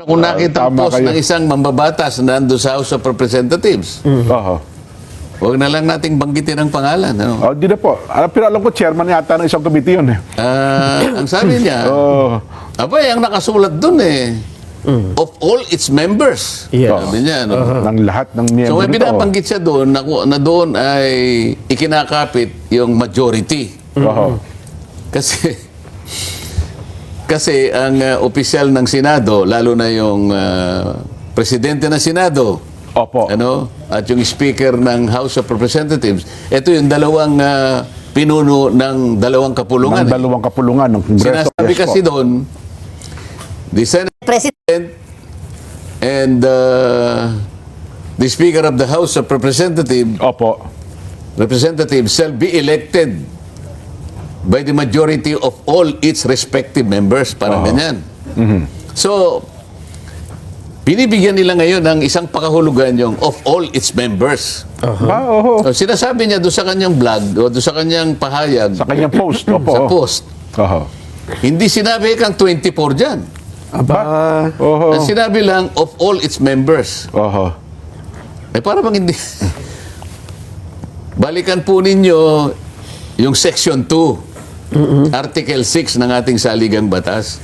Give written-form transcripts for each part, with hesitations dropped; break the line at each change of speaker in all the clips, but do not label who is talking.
Kung nakita ang post ng isang mambabatas na nandun sa House of Representatives, huwag na lang nating banggitin ang pangalan. Ano?
Di na po. Pero alam ko, chairman yata ng isang committee yun.
Ang sabi niya, abay, ang nakasulat dun of all its members.
Yes.
Sabi niya, no?
Ng lahat ng miyembro
So may
nito.
binabanggit siya doon na doon ay ikinakapit yung majority. Kasi ang opisyal ng Senado, lalo na yung presidente ng Senado,
Opo.
at yung speaker ng House of Representatives, ito yung dalawang pinuno ng dalawang kapulungan.
Ng dalawang kapulungan ng Kongreso.
Sinasabi
Yes
kasi
po.
doon, the Senate President and the Speaker of the House of Representatives shall be elected by the majority of all its respective members. Parang ganyan. So, binibigyan nila ngayon ng isang pakahulugan yung of all its members. So, sinasabi niya doon sa kanyang vlog o doon sa kanyang pahayag,
Sa kanyang post. Opo.
sa post, hindi sinabi kang 24 dyan. Ang sinabi lang of all its members. Para bang hindi. Balikan po ninyo yung Section 2, Article 6 ng ating saligang batas.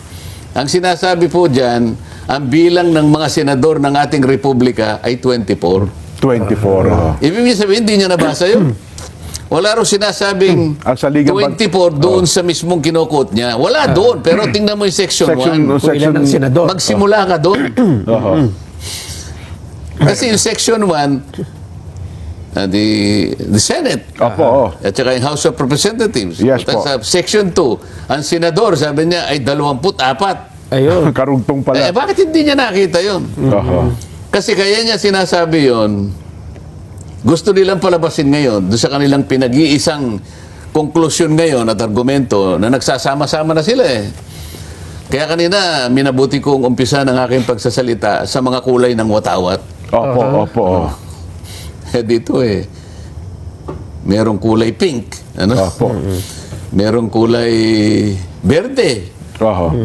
Ang sinasabi po dyan, ang bilang ng mga senador ng ating republika ay 24.
24.
Ibig sabihin, hindi niya nabasa yun. Wala rin sinasabing
Ang saligang
24 doon sa mismong kinukot niya. Wala doon, pero tingnan mo yung Section 1.
Ilan ang senador?
Magsimula ka doon. Kasi yung Section 1, the Senate. At saka yung House of Representatives.
Yes po.
Sa Section 2, ang senador, sabi niya, ay 24.
Ayun.
Karugtong pala.
Bakit hindi niya nakita yun? Kasi kaya niya sinasabi yun, gusto nilang palabasin ngayon doon sa kanilang pinag-iisang konklusyon ngayon at argumento na nagsasama-sama na sila Kaya kanina, minabuti kong umpisa ng aking pagsasalita sa mga kulay ng watawat.
Opo.
Dito merong kulay pink, merong kulay berde,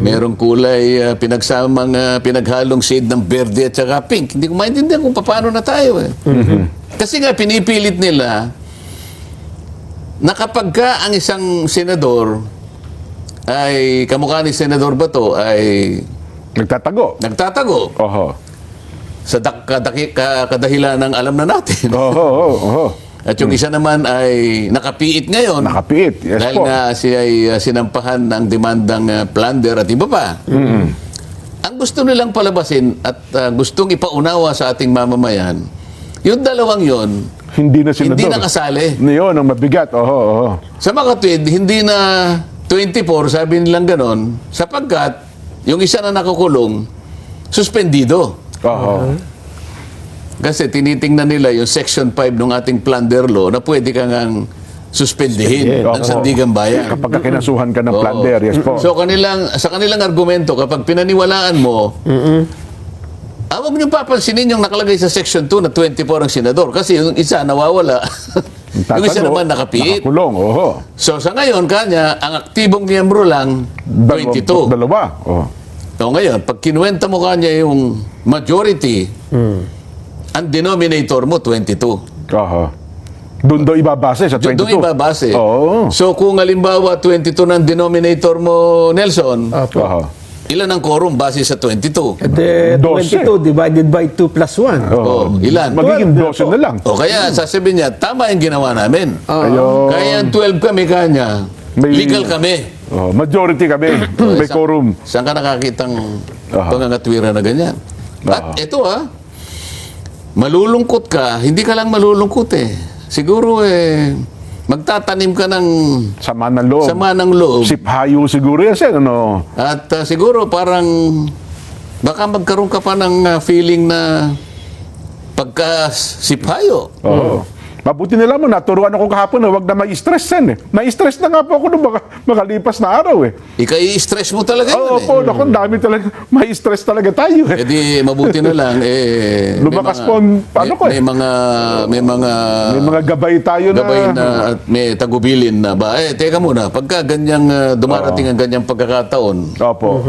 merong kulay pinaghalong shade ng berde at saka pink. Hindi ko maintindihan kung paano na tayo Kasi nga pinipilit nila na kapag ka ang isang senador ay kamukha ni Senador Bato ay
Nagtatago.
sa kadahilan ng alam na natin. At yung isa naman ay nakapiit ngayon.
Yes
dahil
po.
nga siya ay sinampahan ng demandang plunder at iba pa. Ang gusto nilang palabasin at gustong ipaunawa sa ating mamamayan, yung dalawang yon
Hindi na senador.
hindi nakasali.
Yun, ang mabigat.
Sa makatwid, hindi na 24, sabi nilang ganon, sapagkat yung isa na nakukulong, suspendido. Kasi tinitingnan nila yung Section 5 ng ating plunder law na pwede kang suspendihin ng sandigang bayan.
Kapag kinasuhan ka ng plunder, yes po.
So sa kanilang argumento, kapag pinaniwalaan mo, huwag niyong papansinin yung nakalagay sa Section 2 na 24 ang senador kasi yung isa nawawala. Yung isa naman nakapiit.
Nakakulong,
So sa ngayon, kanya, ang aktibong miyembro lang, 22.
Dalawa.
So ngayon, pag kinuwenta mo kanya yung majority, ang denominator mo, 22.
Doon daw ibabase sa 22.
Doon ibabase. So kung halimbawa 22 ng denominator mo, Nelson, ilan ang quorum base sa 22?
And then, 22 divided by 2 plus 1.
Ilan?
Magiging 12 na lang.
Kaya sasabihin niya, tama yung ginawa namin.
Ayun.
Kaya ang 12 kami kanya, legal kami.
Majority kami. May quorum.
Saan ka nakakitang pangangatwira na ganyan? At ito malulungkot ka, hindi ka lang malulungkot Siguro magtatanim ka ng
Sama ng loob.
sama ng loob.
Siphayo siguro yan, ano?
At siguro parang baka magkaroon ka pa ng feeling na pagka-siphayo.
Mabuti na lang mo, naturuan ako kahapon na huwag na ma-stress yan eh. Na-stress na nga po ako nung makalipas na araw eh.
Ika-i-stress mo talaga
Oo
yun
po, naku, dami talaga, ma-stress talaga tayo eh.
Eh di, mabuti na lang,
Lumakas po ang, ano ko eh.
may mga
Gabay tayo
gabay na at may tagubilin na ba? Teka muna, pagka ganyang dumarating ang ganyang pagkakataon,
Opo.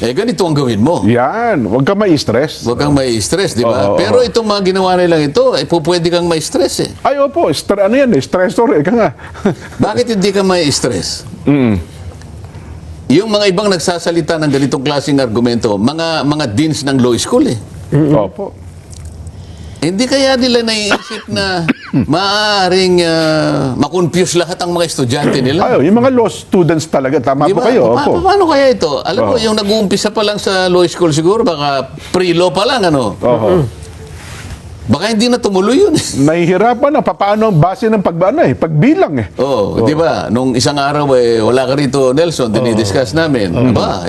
ganito ang gawin mo.
Yan, huwag ka ma-stress.
Huwag kang may stress, di ba?
Oo,
Pero itong mga ginawa nilang ito, pwede kang may stress eh.
Ay, opo, ano yan eh, stressor eh, ka nga.
Bakit hindi ka may stress? Yung mga ibang nagsasalita ng ganitong klaseng argumento, mga deans ng law school eh.
Opo.
Hindi kaya nila naiisip na maaaring makonfuse lahat ang mga estudyante nila?
Ay, yung mga law students talaga, tama
Di
po
ba?
kayo. Opo.
Paano kaya ito? Alam mo, yung nag-uumpisa pa lang sa law school siguro, baka pre-law pa lang, ano?
Oho.
Baka hindi na tumuloy yun.
Nahihirapan na, paano ang base ng pagbilang eh.
Oo, di ba? Nung isang araw, wala ka rito, Nelson, dinidiscuss namin. Aba,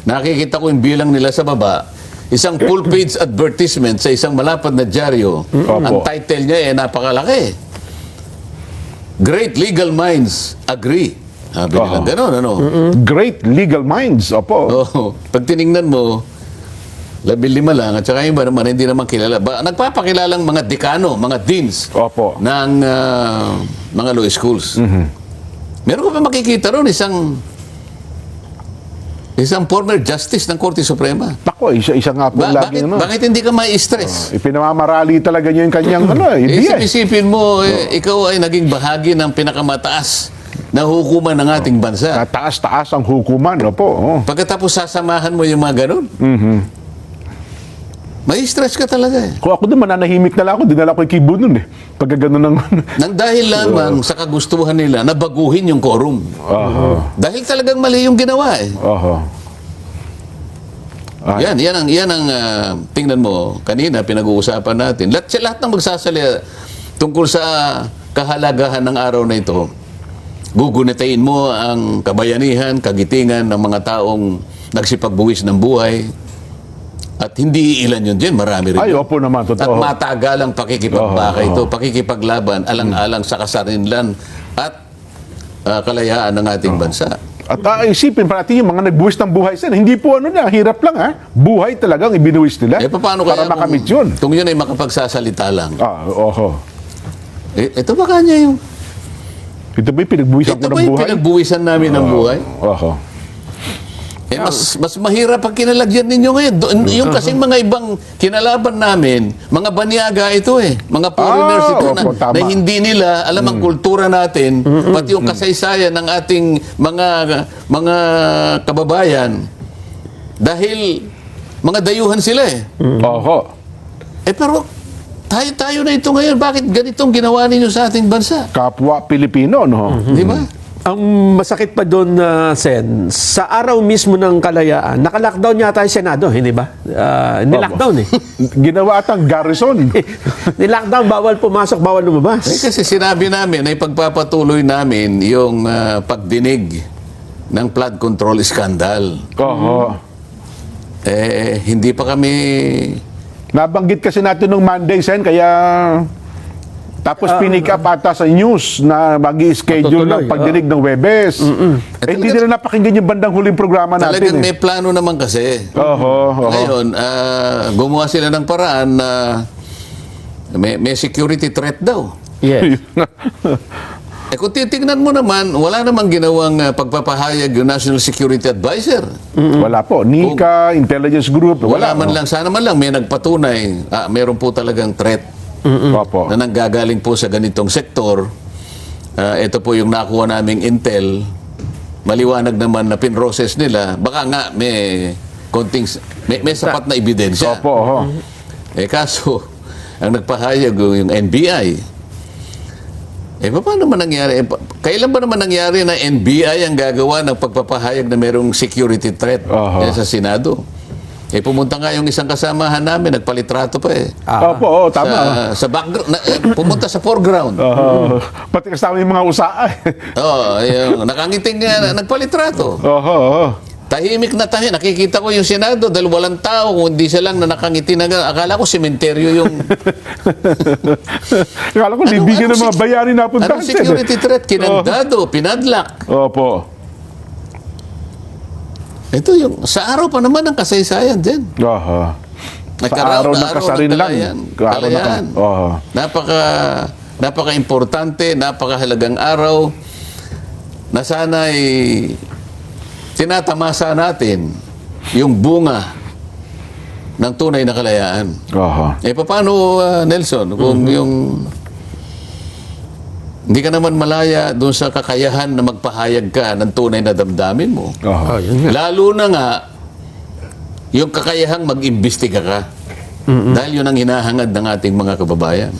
nakikita ko yung bilang nila sa baba. Isang full-page advertisement sa isang malapad na dyaryo. Ang title niya napakalaki. Great legal minds agree. Sabi nilang gano'n, ano?
Great legal minds, opo.
Oo. Pag tiningnan mo, 15 lang, at saka yung iba naman, hindi naman kilala. Nagpapakilalang mga dekano, mga deans
Opo.
ng mga law schools. Meron ka pa makikita ron, isang former justice ng Korte Suprema.
Ako, isa nga po lagi naman.
Bakit hindi ka mai-stress?
Ipinamamarali talaga niya yung kanyang idea.
Isip-isipin mo, ikaw ay naging bahagi ng pinakamataas na hukuman ng ating bansa.
Taas-taas ang hukuman, opo.
Pagkatapos sasamahan mo yung mga ganun, may stress ka talaga eh.
Kung ako din, mananahimik na lang ako, dinala ko yung kibo nun eh. Pagka ganun ng...
Nang dahil lamang sa kagustuhan nila na baguhin yung quorum. Dahil talagang mali yung ginawa eh. Yan ang tingnan mo, kanina pinag-uusapan natin. Lahat ng magsasalita tungkol sa kahalagahan ng araw na ito, gugunitain mo ang kabayanihan, kagitingan ng mga taong nagsipagbuwis ng buhay. At hindi ilan yun din, marami rin.
Ay, opo naman,
At
totoo.
matagalang pakikipagbaka ito, pakikipaglaban, alang-alang sa kasarinlan at kalayaan ng ating bansa.
At isipin pa natin yung mga nagbuwis ng buhay sila. Hindi po hirap lang ha. Buhay talagang ibinuwis nila.
Paano
para
kaya
makamit yun?
kung yun ay makapagsasalita lang?
Oho.
Ito ba kanya yung...
Ito ba yung pinagbuwisan
Ito
ko
ba
ng
yung
buhay?
pinagbuwisan namin ng buhay?
Oho.
Mas mahirap pag kinalagyan ninyo ngayon. Yung kasing mga ibang kinalaban namin, mga banyaga ito eh. Mga foreigners ito na hindi nila alam ang kultura natin, pati yung kasaysayan ng ating mga kababayan. Dahil mga dayuhan sila eh.
Oho.
Pero tayo na ito ngayon. Bakit ganitong ginawa ninyo sa ating bansa?
Kapwa Pilipino, no?
Di ba?
Ang masakit pa doon, Sen, sa araw mismo ng kalayaan, naka-lockdown yata yung Senado, hindi ba? Nilockdown eh.
Ginawa atang garrison.
Nilockdown, bawal pumasok, bawal lumabas.
Kasi sinabi namin ay pagpapatuloy namin yung pagdinig ng flood control scandal.
Oho.
Hindi pa kami...
Nabanggit kasi natin nung Monday, Sen, kaya... Tapos pinik up ata sa news na mag-i-schedule ng pagdinig ng Webes. Hindi nila napakinggan yung bandang huling programa natin.
Talagang may plano naman kasi. Ngayon, gumawa sila ng paraan na may security threat daw.
Yes.
Kung titignan mo naman, wala namang ginawang pagpapahayag yung National Security Advisor.
Wala po. NICA, Intelligence Group,
Wala man lang, sana man lang may nagpatunay. Meron po talagang threat.
Opo.
Na nanggagaling po sa ganitong sektor. Ito po yung nakuha naming intel. Maliwanag naman na pinroses nila. Baka nga may konting may sapat na ebidensya.
Opo.
Kaso ang nagpahayag yung NBI. Paano naman nangyari? Kailan ba naman nangyari na NBI ang gagawa ng pagpapahayag na merong security threat sa Senado? Pumunta nga yung isang kasamahan namin, nagpalitrato pa eh.
Opo, tama.
Sa background, pumunta sa foreground.
Pati kasama yung mga usaa.
Nakangiting nagpalitrato. Tahimik na tahimik. Nakikita ko yung Senado dahil walang tao, kung hindi siya lang na nakangiti na akala ko sementeryo yung...
Akala ko, libigin ng mga bayani na puntahan.
Anong security threat? Kinandado, pinadlock.
Opo.
Ito yung, sa araw pa naman ng kasaysayan din.
Aha.
Nagkaroon
araw ng kasarin lang.
Kalayaan.
Oho.
Napaka-importante, napakahalagang araw na sana'y tinatamasa natin yung bunga ng tunay na kalayaan.
Aha.
Paano, Nelson, kung yung hindi ka naman malaya doon sa kakayahan na magpahayag ka ng tunay na damdamin mo.
Aha.
Yun nga.
Lalo na nga, yung kakayahang mag-imbestiga ka. Dahil yun ang hinahangad ng ating mga kababayan.